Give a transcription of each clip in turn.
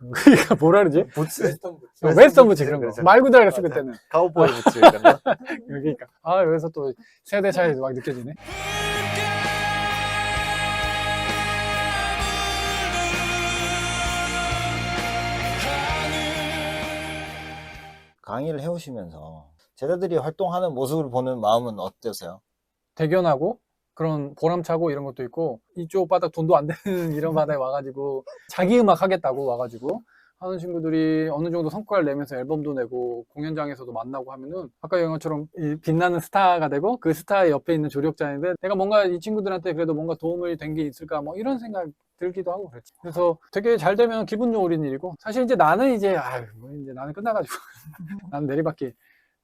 그러니까 뭐라 그러지? 부츠? 웨스턴 부츠 그런 거. 그렇죠. 말 그대로 했을 맞아. 그때는. 카우보이 부츠 이런 거. 그러니까. 아, 여기서 또 세대 차이 막 느껴지네. 강의를 해오시면서 제자들이 활동하는 모습을 보는 마음은 어떠세요? 대견하고 그런 보람차고 이런 것도 있고, 이쪽 바닥 돈도 안 되는 이런 바닥에 와가지고 자기 음악 하겠다고 와가지고 하는 친구들이 어느 정도 성과를 내면서 앨범도 내고 공연장에서도 만나고 하면은 아까 얘기한 것처럼 이 빛나는 스타가 되고 그 스타의 옆에 있는 조력자인데 내가 뭔가 이 친구들한테 그래도 뭔가 도움이 된 게 있을까 뭐 이런 생각 들기도 하고 그랬지. 그래서 되게 잘 되면 기분 좋은 일이고, 사실 이제 나는 이제 뭐 이제 나는 끝나가지고 나는 내리받기,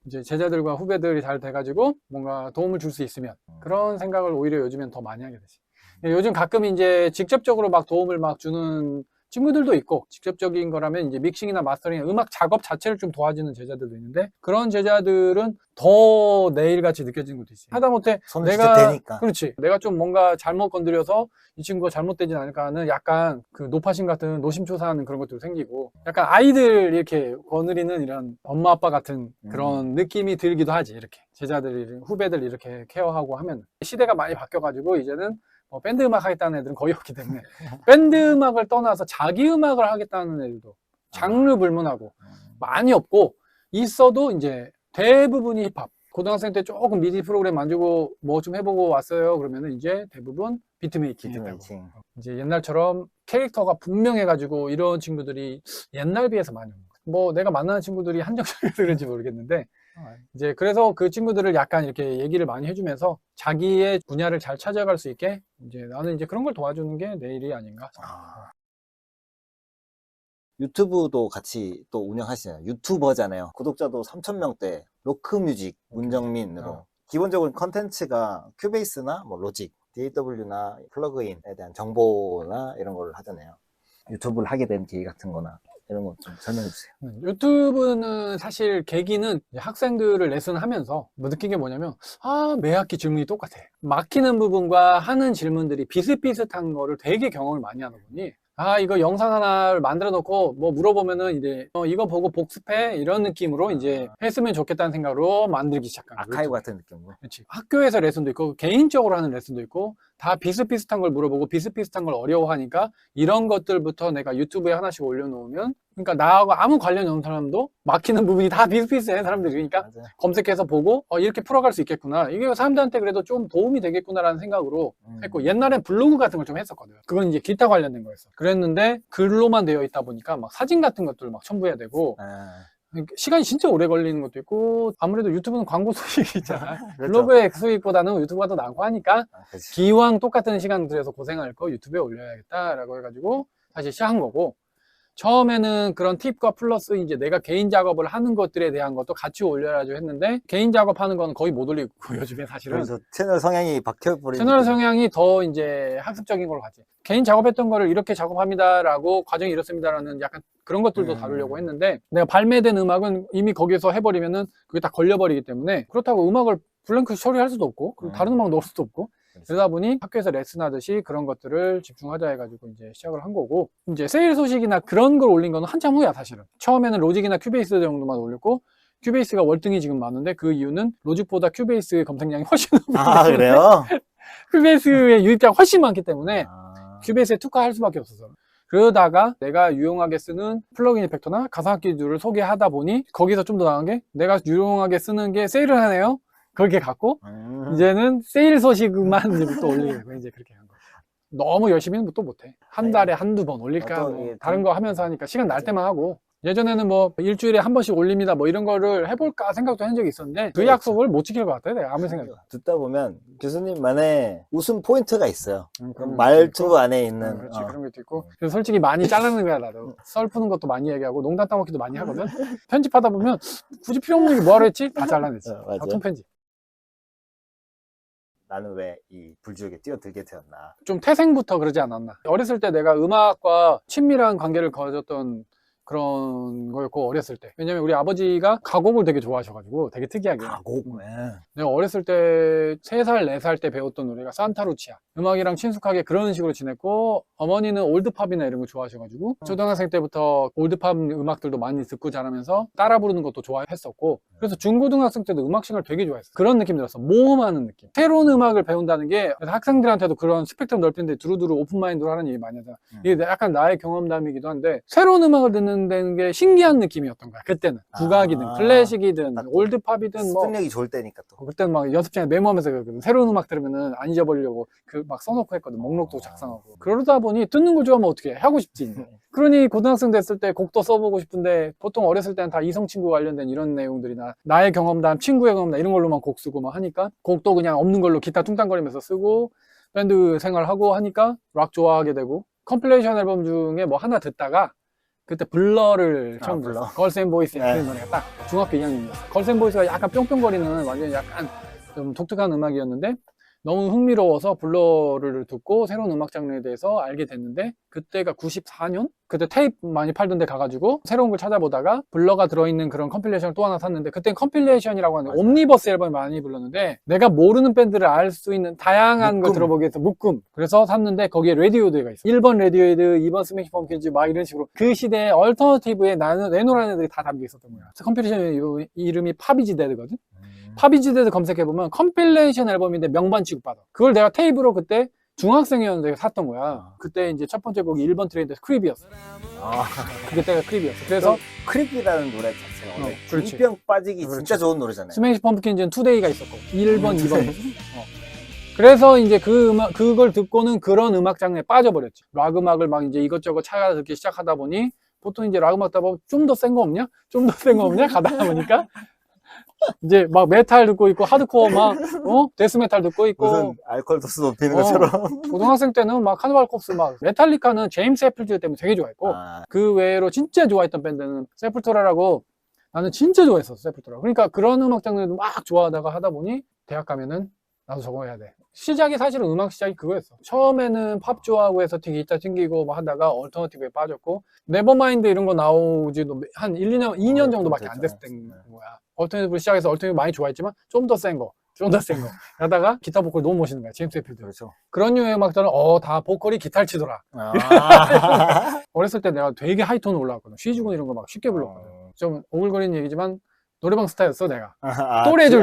이제 제자들과 후배들이 잘 돼가지고 뭔가 도움을 줄 수 있으면, 그런 생각을 오히려 요즘엔 더 많이 하게 되지. 요즘 가끔 이제 직접적으로 막 도움을 막 주는 친구들도 있고, 직접적인 거라면 이제 믹싱이나 마스터링, 음악 작업 자체를 좀 도와주는 제자들도 있는데, 그런 제자들은 더 내일같이 느껴지는 것도 있지. 하다못해 손을 직접 대니까. 그렇지, 내가 좀 뭔가 잘못 건드려서 이 친구가 잘못되진 않을까 하는 약간 그 노파심 같은 노심초사하는 그런 것도 생기고, 약간 아이들 이렇게 거느리는 이런 엄마 아빠 같은 그런 느낌이 들기도 하지. 이렇게 제자들이, 후배들 이렇게 케어하고 하면. 시대가 많이 바뀌어가지고 이제는 밴드 음악 하겠다는 애들은 거의 없기 때문에 밴드 음악을 떠나서 자기 음악을 하겠다는 애들도 장르 불문하고 많이 없고, 있어도 이제 대부분이 힙합. 고등학생 때 조금 미디 프로그램 만들고 뭐 좀 해보고 왔어요 그러면은 이제 대부분 비트메이킹 했다고. 이제 옛날처럼 캐릭터가 분명해가지고 이런 친구들이 옛날 비해서 많이 없는 거야. 뭐 내가 만나는 친구들이 한정적이어서 그런지 모르겠는데, 이제 그래서 그 친구들을 약간 이렇게 얘기를 많이 해주면서 자기의 분야를 잘 찾아갈 수 있게, 이제 나는 이제 그런 걸 도와주는 게 내 일이 아닌가. 유튜브도 같이 또 운영하시잖아요. 유튜버잖아요. 구독자도 3,000명대, 로크뮤직, 문정민으로. 기본적으로 컨텐츠가 큐베이스나 뭐 로직, DAW나 플러그인에 대한 정보나 이런 걸 하잖아요. 유튜브를 하게 된 계기 같은 거나 이런 거 좀 설명해 주세요. 유튜브는 사실 계기는 학생들을 레슨하면서 뭐 느낀 게 뭐냐면, 매 학기 질문이 똑같아. 막히는 부분과 하는 질문들이 비슷비슷한 거를 되게 경험을 많이 하다 보니, 이거 영상 하나를 만들어 놓고 뭐 물어보면은 이제 이거 보고 복습해, 이런 느낌으로 이제 했으면 좋겠다는 생각으로 만들기 시작한 거예요. 아카이브 같은 느낌으로. 그렇지. 학교에서 레슨도 있고 개인적으로 하는 레슨도 있고, 다 비슷비슷한 걸 물어보고 비슷비슷한 걸 어려워하니까 이런 것들부터 내가 유튜브에 하나씩 올려놓으면, 그러니까 나하고 아무 관련이 없는 사람도 막히는 부분이 다 비슷비슷해 사람들이니까 맞아요. 검색해서 보고 이렇게 풀어갈 수 있겠구나, 이게 사람들한테 그래도 좀 도움이 되겠구나라는 생각으로 했고, 옛날엔 블로그 같은 걸 좀 했었거든. 그건 이제 기타 관련된 거였어. 그랬는데 글로만 되어 있다 보니까 막 사진 같은 것들을 막 첨부해야 되고 시간이 진짜 오래 걸리는 것도 있고, 아무래도 유튜브는 광고 수익이 있잖아. 그렇죠. 블로그의 수익보다는 유튜브가 더 나고 하니까 그치. 기왕 똑같은 시간 들여서 고생할 거 유튜브에 올려야겠다라고 해가지고 다시 시작한 거고, 처음에는 그런 팁과 플러스 이제 내가 개인 작업을 하는 것들에 대한 것도 같이 올려야죠 했는데, 개인 작업하는 거는 거의 못 올리고 요즘에 사실은 그래서 채널 성향이 바뀌어버리는 채널 성향이 더 이제 학습적인 걸로 가지. 개인 작업했던 거를 이렇게 작업합니다라고, 과정이 이렇습니다라는 약간 그런 것들도 다루려고 했는데, 내가 발매된 음악은 이미 거기서 해버리면은 그게 다 걸려버리기 때문에, 그렇다고 음악을 블랭크 처리할 수도 없고, 그리고 다른 음악 넣을 수도 없고, 그러다 보니 학교에서 레슨하듯이 그런 것들을 집중하자 해가지고 이제 시작을 한 거고, 이제 세일 소식이나 그런 걸 올린 거는 한참 후야 사실은. 처음에는 로직이나 큐베이스 정도만 올렸고, 큐베이스가 월등히 지금 많은데 그 이유는 로직보다 큐베이스 검색량이 훨씬 높기 때문에 그래요? 큐베이스의 유입자가 훨씬 많기 때문에 큐베이스에 특화할 수밖에 없어서. 그러다가 내가 유용하게 쓰는 플러그인 이펙터나 가상악기들을 소개하다 보니, 거기서 좀 더 나은 게, 내가 유용하게 쓰는 게 세일을 하네요, 그렇게 갖고 이제는 세일 소식만 또 올리게 되고, 이제 그렇게 한 거야. 너무 열심히는 또 못해. 한 달에 한두 번 올릴까, 뭐 다른 거 하면서 하니까 시간 날 때만 하고. 예전에는 뭐 일주일에 한 번씩 올립니다 뭐 이런 거를 해볼까 생각도 한 적이 있었는데, 그 약속을 못 지킬 것 같아 내가 아무리 생각해도. 듣다 보면 교수님만의 웃음 포인트가 있어요. 그런 말투 안에 있는. 그렇지, 그런 것도 있고. 그래서 솔직히 많이 자르는 거야 나도. 썰 푸는 것도 많이 얘기하고 농담 따먹기도 많이 하거든. 편집하다 보면 굳이 필요 없는 얘기 뭐하러 했지? 다 잘라냈지. 맞아요. 다 통편집. 나는 왜 이 불지옥에 뛰어들게 되었나. 좀 태생부터 그러지 않았나. 어렸을 때 내가 음악과 친밀한 관계를 가졌던 그런 거였고, 어렸을 때. 왜냐면 우리 아버지가 가곡을 되게 좋아하셔가지고 되게 특이하게. 가곡. 내가 어렸을 때 3살, 4살 때 배웠던 노래가 산타루치아. 음악이랑 친숙하게 그런 식으로 지냈고, 어머니는 올드팝이나 이런 거 좋아하셔가지고, 초등학생 때부터 올드팝 음악들도 많이 듣고 자라면서 따라 부르는 것도 좋아했었고, 그래서 중고등학생 때도 음악싱을 되게 좋아했어. 그런 느낌 들었어. 모험하는 느낌. 새로운 음악을 배운다는 게 학생들한테도 그런 스펙트럼 넓힌데 두루두루 오픈마인드로 하는 얘기 많이 하잖아. 이게 약간 나의 경험담이기도 한데, 새로운 음악을 듣는 게 신기한 느낌이었던 거야. 그때는. 국악이든, 클래식이든, 올드팝이든 뭐. 습득력이 좋을 때니까 또. 그때는 막 연습장에 메모하면서 그랬거든. 새로운 음악 들으면은 안 잊어버리려고 그 막 써놓고 했거든. 목록도 작성하고. 그러다 보니 듣는 걸 좋아하면 어떻게 해? 하고 싶지. 그러니 고등학생 됐을 때 곡도 써보고 싶은데 보통 어렸을 때는 다 이성친구 관련된 이런 내용들이나 나의 경험담, 친구의 경험담 이런 걸로만 곡 쓰고 막 하니까 곡도 그냥 없는 걸로 기타 퉁탕거리면서 쓰고 밴드 생활하고 하니까 락 좋아하게 되고 컴필레이션 앨범 중에 뭐 하나 듣다가 그때 블러를 처음 블러. 들었어. 걸스 앤 보이스의 네. 그 노래가 딱 중학교 2학년이었어. 걸스 앤 보이스가 약간 뿅뿅거리는 완전 약간 좀 독특한 음악이었는데 너무 흥미로워서 블러를 듣고 새로운 음악 장르에 대해서 알게 됐는데 그때가 94년? 그때 테이프 많이 팔던 데 가가지고 새로운 걸 찾아보다가 블러가 들어있는 그런 컴필레이션을 또 하나 샀는데 그땐 컴필레이션이라고 하는 옴니버스 앨범이 많이 불렀는데 내가 모르는 밴드를 알 수 있는 다양한 걸 들어보기 위해서 묶음 그래서 샀는데 거기에 레디오헤드가 있어. 1번 레디오헤드, 2번 스매시 펌킨즈 막 이런 식으로 그 시대의 얼터너티브에 나는 내노라는 애들이 다 담겨 있었던 거야. 컴필레이션 이름이 파비지 데드거든. 파비지데드 검색해보면 컴필레이션 앨범인데 명반 취급받아. 그걸 내가 테이프로 그때 중학생이었는데 샀던 거야. 그때 이제 첫 번째 곡이 1번 트레이드 크립이었어. 그때가 크립이었어. 그래서 크립이라는 노래 자체가 원래 그렇지. 중병 빠지기 그렇지. 진짜 좋은 노래잖아요. 스매시 펌킨즈는 투데이가 있었고 1번, 2번. 그래서 이제 그걸 듣고는 그런 음악 장르에 빠져버렸지. 락 음악을 막 이제 이것저것 찾아 듣기 시작하다 보니 보통 이제 락 음악 듣다 보면 좀 더 센 거 없냐? 좀 더 센 거 없냐? 가다 보니까 이제 막 메탈 듣고 있고 하드코어 막 데스메탈 듣고 있고 무슨 알코올 도수 높이는 것처럼. 고등학생 때는 막 카니발 콥스 막 메탈리카는 제임스 해플트 때문에 되게 좋아했고 그 외로 진짜 좋아했던 밴드는 세풀투라라고 나는 진짜 좋아했었어. 세풀투라. 그러니까 그런 음악 장르도 막 좋아하다가 하다 보니 대학 가면은 나도 저거 해야 돼. 시작이 사실은 음악 시작이 그거였어. 처음에는 팝 좋아하고 해서 기타 튕기고 막 하다가 얼터너티브에 빠졌고 네버마인드 이런 거 나오지도 한 1, 2년, 2년 정도밖에 안 됐을 때인 거야. 얼터너티브 시작해서 얼터너티브 많이 좋아했지만 좀 더 센 거. 좀 더 센 거. 하다가 기타 보컬 너무 멋있는 거야. 제임스 해필드. 그렇죠. 그런 류의 음악들은 다 보컬이 기타를 치더라. 어렸을 때 내가 되게 하이톤 올라왔거든. 쉬주군 이런 거 막 쉽게 불렀거든. 좀 오글거리는 얘기지만 노래방 스타였어 내가. 또래들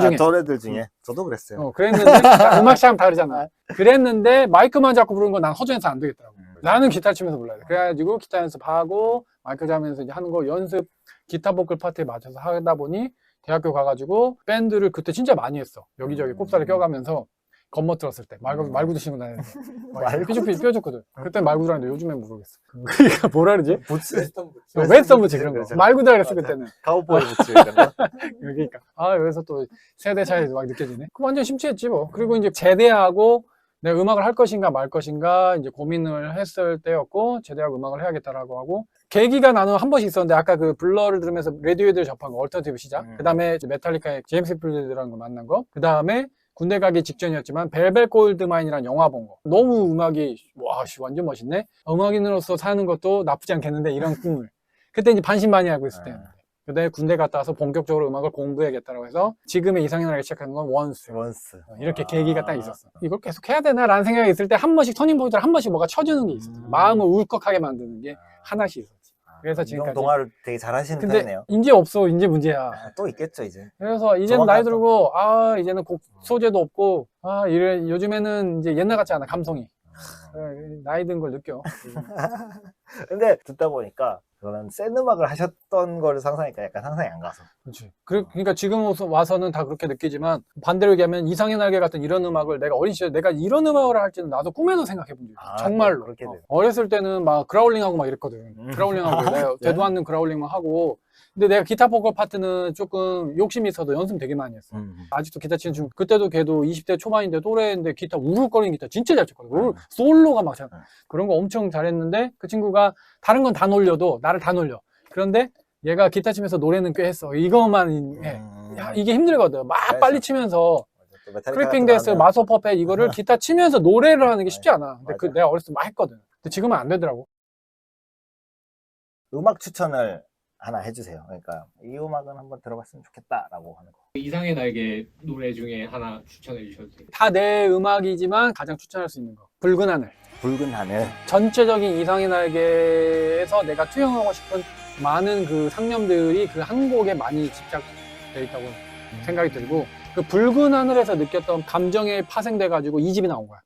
중에. 저도 그랬어요. 그랬는데 음악 시장 다르잖아. 그랬는데 마이크만 잡고 부르는 건 난 허전해서 안 되겠더라고. 나는 기타 치면서 불러야 돼. 그래가지고 기타 연습하고 마이크 잡으면서 이제 하는 거 연습 기타 보컬 파트에 맞춰서 하다 보니 대학교 가가지고 밴드를 그때 진짜 많이 했어. 여기저기 꼽사를 껴가면서 겉멋 들었을 때 말구도 신고 다녔는데 삐죽삐죽 삐어줬거든. 그때 말구도 하는데 요즘엔 모르겠어. 그러니까 뭐라 그러지? 웨스턴 부츠 그런 거. 말구다 그랬어 그때는. 카우보이 부츠 이런 거. 그러니까 여기서 또 세대 차이 막 느껴지네. 그 완전 심취했지 뭐. 그리고 이제 제대하고 내가 음악을 할 것인가 말 것인가 이제 고민을 했을 때였고 제대하고 음악을 해야겠다라고 하고 계기가 나는 한 번씩 있었는데 아까 그 블러를 들으면서 레디오헤드를 접한 거 얼터너티브 시작. 그 다음에 메탈리카의 제임스 해필드라는 거 만난 거. 그 다음에 군대 가기 직전이었지만 벨벳 골드마인이라는 영화 본 거. 너무 음악이 완전 멋있네. 음악인으로서 사는 것도 나쁘지 않겠는데 이런 꿈을. 그때 이제 반신반의하고 있을 때였는데. 그다음에 군대 갔다 와서 본격적으로 음악을 공부해야겠다고 해서 지금의 이상현을 하기 시작한 건 원스. 이렇게 계기가 딱 있었어. 이걸 계속 해야 되나 라는 생각이 있을 때 한 번씩 터닝 포인트를 한 번씩 뭐가 쳐주는 게 있었어. 마음을 울컥하게 만드는 게 하나씩 있었지. 그래서 지금까지. 동화를 되게 잘 하시는 근데 편이네요. 이제 없어. 이제 문제야. 또 있겠죠 이제. 그래서 이제는 나이 들고 이제는 곡 소재도 없고 요즘에는 이제 옛날 같지 않아 감성이. 나이 든 걸 느껴. 근데 듣다 보니까 그런 센 음악을 하셨던 거를 상상하니까 약간 상상이 안 가서. 그렇지. 그러니까 지금 와서는 다 그렇게 느끼지만 반대로 얘기하면 이상의 날개 같은 이런 음악을 내가 어린 시절에 내가 이런 음악을 할지는 나도 꿈에도 생각해 본 적이 없어. 정말로. 그렇게 돼요. 어렸을 때는 막 그라울링하고 막 이랬거든. 그라울링하고 내가 되도 않는 그라울링만 하고. 근데 내가 기타 보컬 파트는 조금 욕심이 있어도 연습 되게 많이 했어. 아직도 기타 치는 중 그때도 걔도 20대 초반인데 또래인데 기타 우르거리는 기타 진짜 잘 쳤거든. 솔로가 막 그런 거 엄청 잘했는데 그 친구가 다른 건 다 놀려도 나를 다 놀려. 그런데 얘가 기타 치면서 노래는 꽤 했어. 이거만 해. 이게 힘들거든. 막 빨리 치면서 크리핑 데스, 마스 오브 퍼펫 이거를 기타 치면서 노래를 하는 게 쉽지 않아. 근데 내가 어렸을 때 막 했거든. 근데 지금은 안 되더라고. 음악 추천을 하나 해주세요. 그러니까 이 음악은 한번 들어봤으면 좋겠다라고 하는 거. 이상의 날개 노래 중에 하나 추천해 주셔도 돼요. 다 내 음악이지만 가장 추천할 수 있는 거. 붉은 하늘. 붉은 하늘. 전체적인 이상의 날개에서 내가 투영하고 싶은 많은 그 상념들이 그 한 곡에 많이 집착되어 있다고 생각이 들고, 그 붉은 하늘에서 느꼈던 감정에 파생돼가지고 이 집이 나온 거야.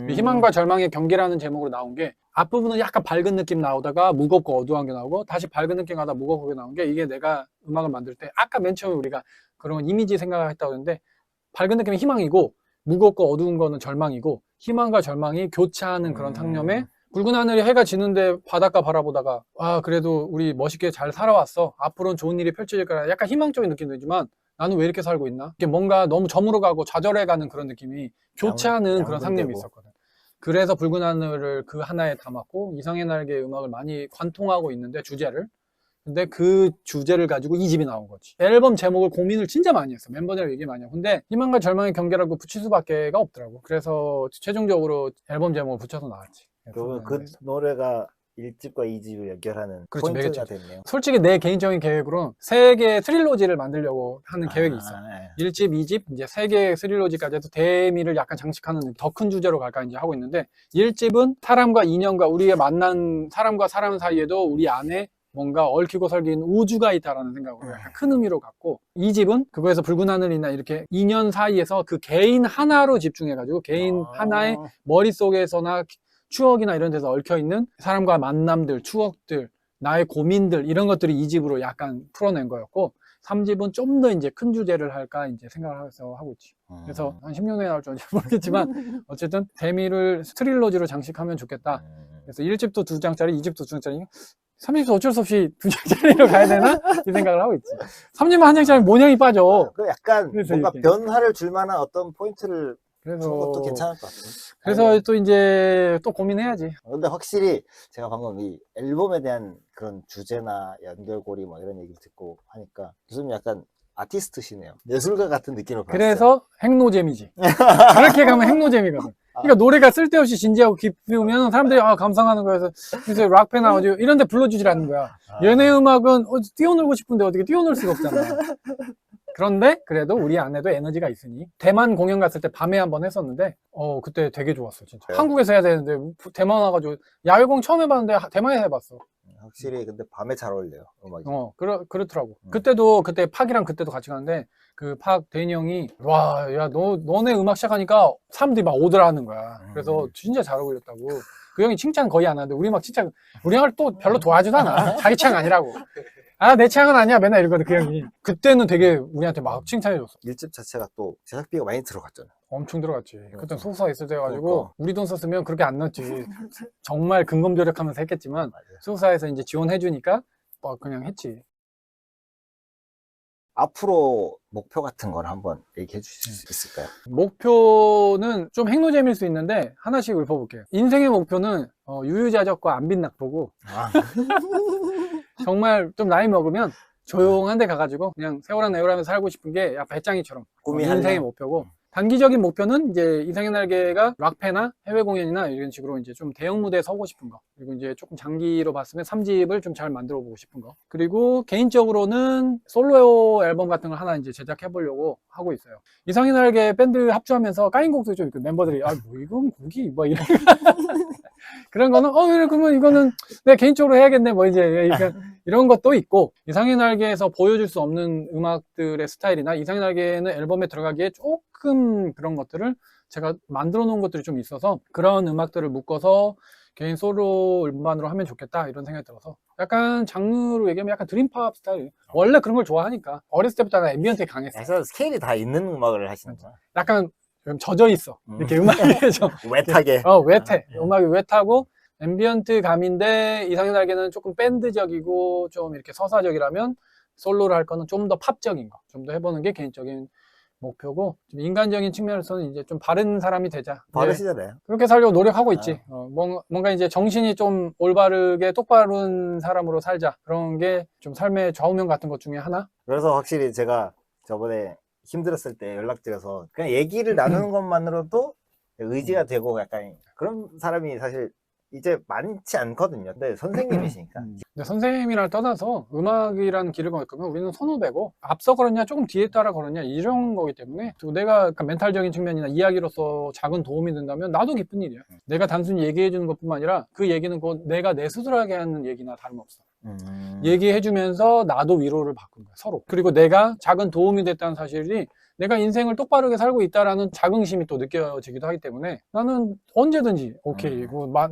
희망과 절망의 경계라는 제목으로 나온 게, 앞부분은 약간 밝은 느낌 나오다가 무겁고 어두운 게 나오고, 다시 밝은 느낌 가다 무겁게 나온 게, 이게 내가 음악을 만들 때 아까 맨 처음에 우리가 그런 이미지 생각을 했다고 했는데, 밝은 느낌이 희망이고 무겁고 어두운 거는 절망이고, 희망과 절망이 교차하는 그런 상념에, 붉은 하늘에 해가 지는데 바닷가 바라보다가 아 그래도 우리 멋있게 잘 살아왔어, 앞으로는 좋은 일이 펼쳐질 거라, 약간 희망적인 느낌도 있지만 나는 왜 이렇게 살고 있나, 이게 뭔가 너무 저물어가고 좌절해가는 그런 느낌이 교차하는 그런 상념이 있었거든. 그래서 붉은 하늘을 그 하나에 담았고, 이상의 날개 음악을 많이 관통하고 있는데, 주제를. 근데 그 주제를 가지고 이 집이 나온 거지. 앨범 제목을 고민을 진짜 많이 했어. 멤버들이랑 얘기 많이 하고. 근데 희망과 절망의 경계라고 붙일 수밖에 없더라고. 그래서 최종적으로 앨범 제목을 붙여서 나왔지. 그 노래가 1집과 2집을 연결하는 그렇지, 포인트가 매개체. 됐네요. 솔직히 내 개인적인 계획으로 3개의 트릴로지를 만들려고 하는 계획이 있어. 네. 1집, 2집, 이제 3개의 트릴로지까지 해서 대미를 약간 장식하는 더 큰 주제로 갈까 이제 하고 있는데, 1집은 사람과 인연과 우리의 만난 사람과 사람 사이에도 우리 안에 뭔가 얽히고 설긴 우주가 있다라는 생각으로 약간 큰 의미로 갖고, 2집은 그거에서 붉은 하늘이나 이렇게 인연 사이에서 그 개인 하나로 집중해가지고 개인 하나의 머릿속에서나 추억이나 이런 데서 얽혀있는 사람과 만남들, 추억들, 나의 고민들, 이런 것들이 2집으로 약간 풀어낸 거였고, 3집은 좀 더 이제 큰 주제를 할까 이제 생각을 해서 하고 있지. 그래서 한 10년 후에 나올 줄 모르겠지만 어쨌든 대미를 트릴로지로 장식하면 좋겠다. 그래서 1집도 2장짜리, 2집도 2장짜리, 3집도 어쩔 수 없이 2장짜리로 가야 되나? 이 생각을 하고 있지. 3집만 한 장짜리 모양이 빠져. 그 약간 그래서 뭔가 이렇게. 변화를 줄 만한 어떤 포인트를 준 것도 괜찮을 것 같아요. 그래서 또 이제 또 고민해야지. 근데 확실히 제가 방금 이 앨범에 대한 그런 주제나 연결고리 뭐 이런 얘기를 듣고 하니까 교수님 약간 아티스트시네요. 예술가 같은 느낌을 받았어요. 그래서 행노잼이지. 그렇게 가면 행노잼이거든. 그러니까 노래가 쓸데없이 진지하고 깊으면 사람들이 아 감상하는 거여서 이제 락페나 어디 이런 데 불러주질 않는 거야. 얘네 음악은 뛰어놀고 싶은데 어떻게 뛰어놀 수가 없잖아. 그런데 그래도 우리 안에도 에너지가 있으니, 대만 공연 갔을 때 밤에 한번 했었는데 그때 되게 좋았어 진짜. 네. 한국에서 해야 되는데 대만 와가지고 야외공 처음 해봤는데 대만에서 해봤어. 확실히 근데 밤에 잘 어울려요 음악이. 그렇더라고. 그때 팍이랑 그때도 같이 가는데, 그 팍 대인이 형이 와, 야, 너네 음악 시작하니까 사람들이 막 오더라 하는 거야. 그래서 진짜 잘 어울렸다고. 그 형이 칭찬 거의 안 하는데 우리 막 진짜 우리 형을 또 별로 좋아하지도 않아. 자기 취향 아니라고. 아, 내 취향은 아니야. 맨날 이러거든 그 형이. 그때는 되게 우리한테 막 칭찬해줬어. 1집 자체가 또 제작비가 많이 들어갔잖아요. 엄청 들어갔지. 그때 소속사 있을 때가지고 그러니까. 우리 돈 썼으면 그렇게 안 넣었지. 정말 근검절약하면서 했겠지만 맞아요. 소속사에서 이제 지원해주니까 그냥 했지. 앞으로 목표 같은 걸 한번 얘기해 주실 수 있을까요? 목표는 좀 행노잼일 수 있는데 하나씩 읊어볼게요. 인생의 목표는 유유자적과 안빈낙보고, 정말 좀 나이 먹으면 조용한 데 가가지고 그냥 세월한 애월하면서 살고 싶은 게 약간 배짱이처럼 꿈이 인생의 하나? 목표고, 단기적인 목표는 이제 이상의 날개가 락페나 해외 공연이나 이런 식으로 이제 좀 대형 무대에 서고 싶은 거, 그리고 이제 조금 장기로 봤으면 3집을 좀 잘 만들어 보고 싶은 거, 그리고 개인적으로는 솔로 앨범 같은 걸 하나 이제 제작해 보려고 하고 있어요. 이상의 날개 밴드 합주하면서 까인 곡도 좀 있고, 멤버들이 뭐 이건 곡이 뭐 이런 그런 거는 그러면 이거는 내가 개인적으로 해야겠네 뭐 이제 이런 것도 있고, 이상의 날개에서 보여줄 수 없는 음악들의 스타일이나 이상의 날개는 앨범에 들어가기에 조금 그런 것들을 제가 만들어 놓은 것들이 좀 있어서, 그런 음악들을 묶어서 개인 솔로 음반으로 하면 좋겠다 이런 생각이 들어서, 약간 장르로 얘기하면 약간 드림팝 스타일. 원래 그런 걸 좋아하니까 어렸을 때부터 나 앰비언트에 강했어. 그래서 스케일이 다 있는 음악을 하시는구나. 약간 좀 젖어 있어 이렇게 음악에 좀 웻하게. 웻해. 음악이 웻하고 앰비언트 감인데, 이상의 날개는 조금 밴드적이고 좀 이렇게 서사적이라면 솔로를 할 거는 좀 더 팝적인 거 좀 더 해보는 게 개인적인 목표고, 좀 인간적인 측면에서는 이제 좀 바른 사람이 되자. 바르시잖아요. 그렇게 살려고 노력하고 있지. 뭔가 이제 정신이 좀 올바르게 똑바른 사람으로 살자. 그런 게 좀 삶의 좌우명 같은 것 중에 하나? 그래서 확실히 제가 저번에 힘들었을 때 연락드려서 그냥 얘기를 나누는 것만으로도 의지가 되고, 약간 그런 사람이 사실 이제 많지 않거든요. 근데 선생님이시니까. 근데 선생님이랑 떠나서 음악이라는 길을 걸 거면 우리는 선후배고 앞서 걸었냐 조금 뒤에 따라 걸었냐 이런 거기 때문에 또 내가 약간 멘탈적인 측면이나 이야기로서 작은 도움이 된다면 나도 기쁜 일이야. 내가 단순히 얘기해 주는 것뿐만 아니라 그 얘기는 곧 내가 내 스스로 하게 하는 얘기나 다름없어. 얘기해주면서 나도 위로를 받는 거야, 서로. 그리고 내가 작은 도움이 됐다는 사실이 내가 인생을 똑바르게 살고 있다라는 자긍심이 또 느껴지기도 하기 때문에 나는 언제든지 오케이.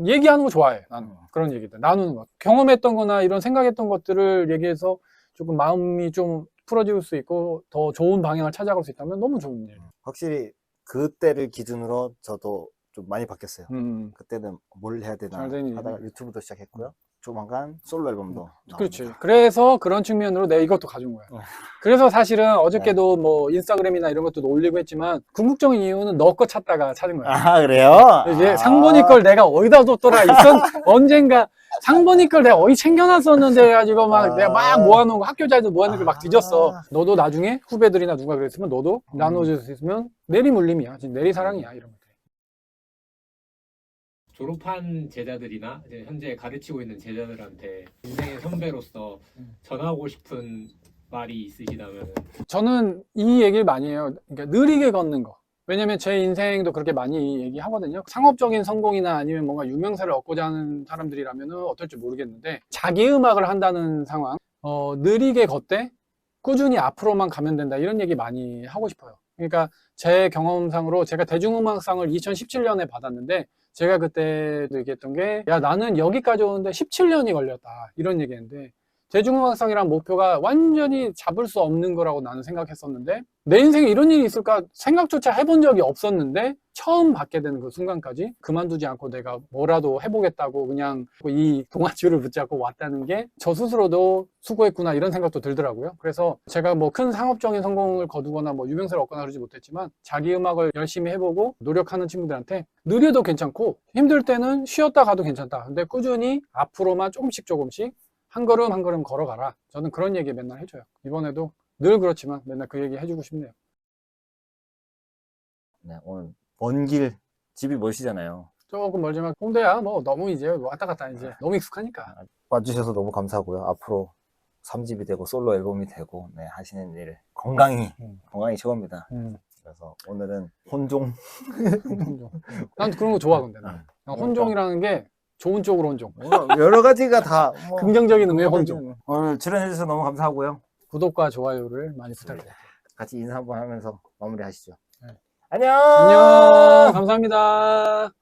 얘기하는 거 좋아해. 나는 그런 얘기들. 나누는 것. 경험했던 거나 이런 생각했던 것들을 얘기해서 조금 마음이 좀 풀어질 수 있고 더 좋은 방향을 찾아갈 수 있다면 너무 좋은 일. 확실히 그때를 기준으로 저도 좀 많이 바뀌었어요. 그때는 뭘 해야 되나 잘 되니. 하다가 유튜브도 시작했고요. 조만간 솔로 앨범도 그렇지. 나옵니다. 그래서 그런 측면으로 내가 이것도 가진 거야. 그래서 사실은 어저께도 뭐 인스타그램이나 이런 것도 올리고 했지만 궁극적인 이유는 너 거 찾다가 찾은 거야. 아, 그래요? 이게 상본이 걸 내가 어디다 뒀더라. 언젠가 상본이 걸 내가 어디 챙겨놨었는데 해가지고 막 내가 막 모아놓은 거 학교 자리에서 모아놓은 걸 막 뒤졌어. 너도 나중에 후배들이나 누가 그랬으면 너도 나눠줄 수 있으면 내리물림이야. 진짜 내리사랑이야. 이런 것들. 졸업한 제자들이나 이제 현재 가르치고 있는 제자들한테 인생의 선배로서 전하고 싶은 말이 있으시다면 저는 이 얘기를 많이 해요. 그러니까 느리게 걷는 거. 왜냐면 제 인생도 그렇게 많이 얘기하거든요. 상업적인 성공이나 아니면 뭔가 유명세를 얻고자 하는 사람들이라면 어떨지 모르겠는데 자기 음악을 한다는 상황, 느리게 걷되 꾸준히 앞으로만 가면 된다. 이런 얘기 많이 하고 싶어요. 그러니까 제 경험상으로 제가 대중음악상을 2017년에 받았는데 제가 그때 얘기했던 게 야 나는 여기까지 오는데 17년이 걸렸다 이런 얘기했는데 대중음악상이란 목표가 완전히 잡을 수 없는 거라고 나는 생각했었는데 내 인생에 이런 일이 있을까 생각조차 해본 적이 없었는데 처음 받게 되는 그 순간까지 그만두지 않고 내가 뭐라도 해보겠다고 그냥 이 동아줄을 붙잡고 왔다는 게 저 스스로도 수고했구나 이런 생각도 들더라고요. 그래서 제가 뭐 큰 상업적인 성공을 거두거나 뭐 유명세를 얻거나 그러지 못했지만 자기 음악을 열심히 해보고 노력하는 친구들한테 느려도 괜찮고 힘들 때는 쉬었다 가도 괜찮다. 근데 꾸준히 앞으로만 조금씩 한 걸음 한 걸음 걸어가라. 저는 그런 얘기 맨날 해줘요. 이번에도 늘 그렇지만 맨날 그 얘기 해주고 싶네요. 네, 오늘 먼 길, 집이 멀시잖아요. 조금 멀지만 홍대야 뭐 너무 이제 왔다 갔다 이제 너무 익숙하니까. 와주셔서 너무 감사하고요. 앞으로 3집이 되고 솔로 앨범이 되고 네, 하시는 일 건강히 최고입니다. 그래서 오늘은 혼종. 난 그런 거 좋아 근데 난. 혼종이라는 게 좋은 쪽으로 혼종. 여러 가지가 다 긍정적인 의미의 혼종. 오늘 출연해주셔서 너무 감사하고요. 구독과 좋아요를 많이 부탁드려요. 같이 인사 한번 하면서 마무리하시죠. 네. 안녕. 안녕. 감사합니다.